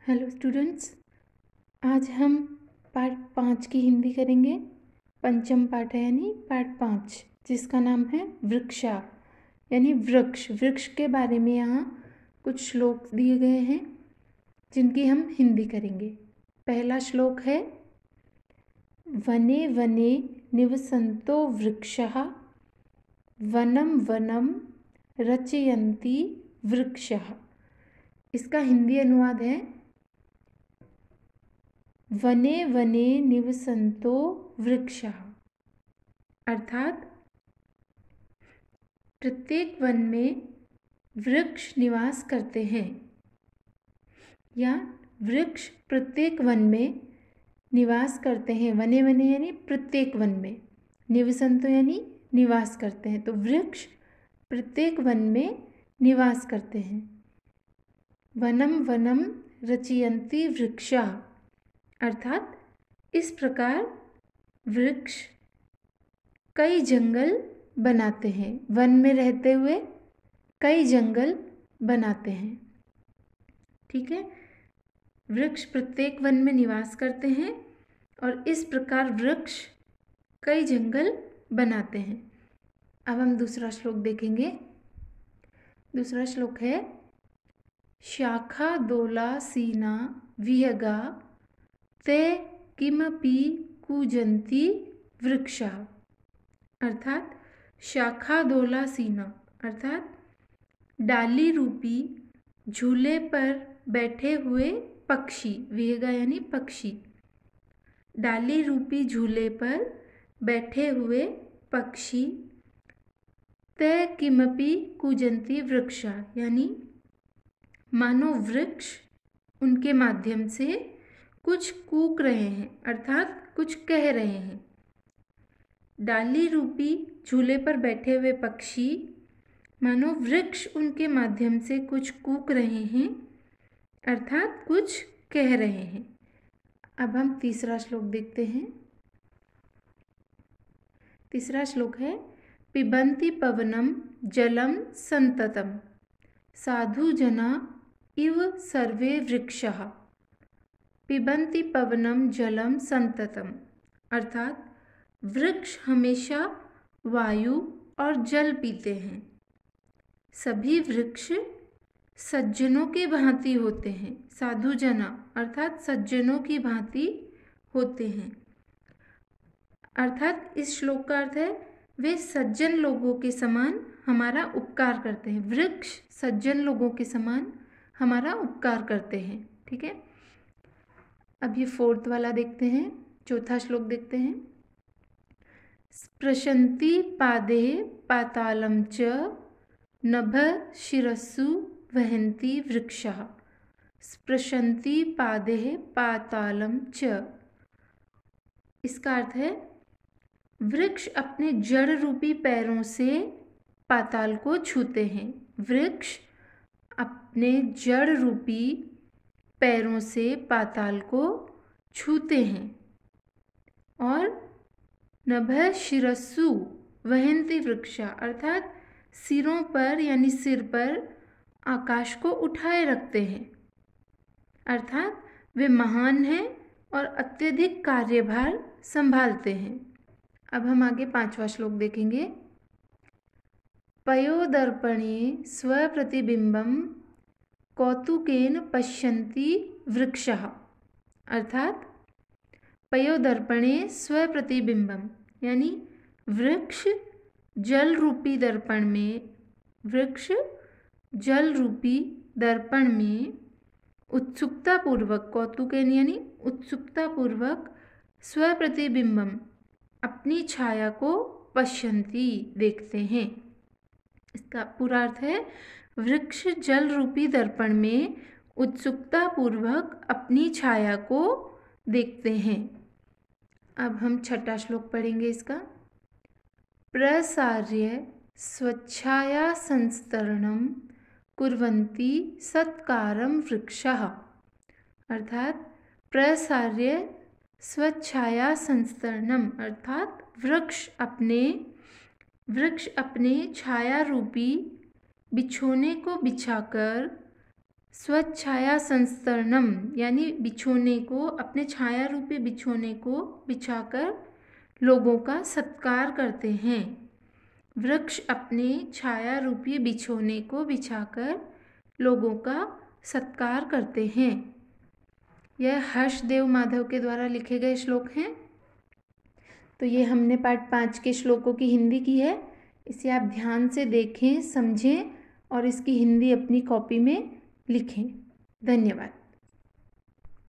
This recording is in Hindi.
हेलो स्टूडेंट्स, आज हम पार्ट 5 की हिंदी करेंगे। पंचम पाठ है यानी पार्ट 5, जिसका नाम है वृक्षा यानी वृक्ष। वृक्ष के बारे में यहाँ कुछ श्लोक दिए गए हैं जिनकी हम हिंदी करेंगे। पहला श्लोक है, वने वने निवसन्तो वृक्षः वनं वनं रचयन्ति वृक्षः। इसका हिंदी अनुवाद है, वने वने निवसन्तो वृक्षः, अर्थात प्रत्येक वन में वृक्ष निवास करते हैं या वृक्ष प्रत्येक वन में निवास करते हैं। वने वने यानी प्रत्येक वन में, निवसन्तो यानी निवास करते हैं, तो वृक्ष प्रत्येक वन में निवास करते हैं। वनम वनम रचयन्ति वृक्षः, अर्थात इस प्रकार वृक्ष कई जंगल बनाते हैं। वन में रहते हुए कई जंगल बनाते हैं। ठीक है, वृक्ष प्रत्येक वन में निवास करते हैं और इस प्रकार वृक्ष कई जंगल बनाते हैं। अब हम दूसरा श्लोक देखेंगे। दूसरा श्लोक है, शाखा दोलासीना विहगा ते किमपि कूजन्ति वृक्षः, अर्थात शाखा दोलासीना अर्थात डाली रूपी झूले पर बैठे हुए पक्षी। विहगा यानी पक्षी, डाली रूपी झूले पर बैठे हुए पक्षी। ते किमपि कूजन्ति वृक्षः, यानी मानो वृक्ष उनके माध्यम से कुछ कूक रहे हैं, अर्थात कुछ कह रहे हैं। डाली रूपी झूले पर बैठे हुए पक्षी मानो वृक्ष उनके माध्यम से कुछ कूक रहे हैं, अर्थात कुछ कह रहे हैं। अब हम तीसरा श्लोक देखते हैं। तीसरा श्लोक है, पिबन्ति पवनम जलम संततम साधु जना इव सर्वे वृक्षः। पिबन्ति पवनम जलम संततम, अर्थात वृक्ष हमेशा वायु और जल पीते हैं। सभी वृक्ष सज्जनों की भांति होते हैं। साधु जना अर्थात सज्जनों की भांति होते हैं, अर्थात इस श्लोक का अर्थ है वे सज्जन लोगों के समान हमारा उपकार करते हैं। वृक्ष सज्जन लोगों के समान हमारा उपकार करते हैं। ठीक है, अब ये फोर्थ वाला देखते हैं। चौथा श्लोक देखते हैं। स्पृशन्ति पादे पातालं च नभ शिरस्सु वहन्ति वृक्षः। स्पृशन्ति पादे पातालं च, इसका अर्थ है वृक्ष अपने जड़ रूपी पैरों से पाताल को छूते हैं। वृक्ष अपने जड़ रूपी पैरों से पाताल को छूते हैं। और नभः शिरस्सु वहन्ति वृक्षः, अर्थात सिरों पर यानी सिर पर आकाश को उठाए रखते हैं, अर्थात वे महान हैं और अत्यधिक कार्यभार संभालते हैं। अब हम आगे पांचवा श्लोक देखेंगे। पयोदर्पणे स्वप्रतिबिंबं कौतुकेन पश्यन्ति वृक्षः, अर्थात पयोदर्पणे स्वप्रतिबिंबम, यानी वृक्ष जल रूपी दर्पण में, वृक्ष जल रूपी दर्पण में उत्सुकता पूर्वक, कौतुकेन यानी उत्सुकता पूर्वक, स्वप्रतिबिंबम अपनी छाया को पश्यन्ति देखते हैं। इसका पूरा अर्थ है वृक्ष जल रूपी दर्पण में उत्सुकता पूर्वक अपनी छाया को देखते हैं। अब हम छठा श्लोक पढ़ेंगे इसका। प्रसार्य स्वच्छाया संस्तरणं कुर्वन्ति सत्कारं वृक्षः, अर्थात प्रसार्य स्वच्छाया संस्तरणम, अर्थात वृक्ष अपने छाया रूपी बिछोने को बिछाकर स्वच्छाया संस्तरणम यानी बिछोने को, अपने छाया रूपी बिछोने को बिछाकर लोगों का सत्कार करते हैं। वृक्ष अपने छाया रूपी बिछोने को बिछाकर लोगों का सत्कार करते हैं। यह हर्षदेव माधव के द्वारा लिखे गए श्लोक हैं। तो ये हमने पाठ 5 के श्लोकों की हिंदी की है। इसे आप ध्यान से देखें, समझें और इसकी हिंदी अपनी कॉपी में लिखें। धन्यवाद।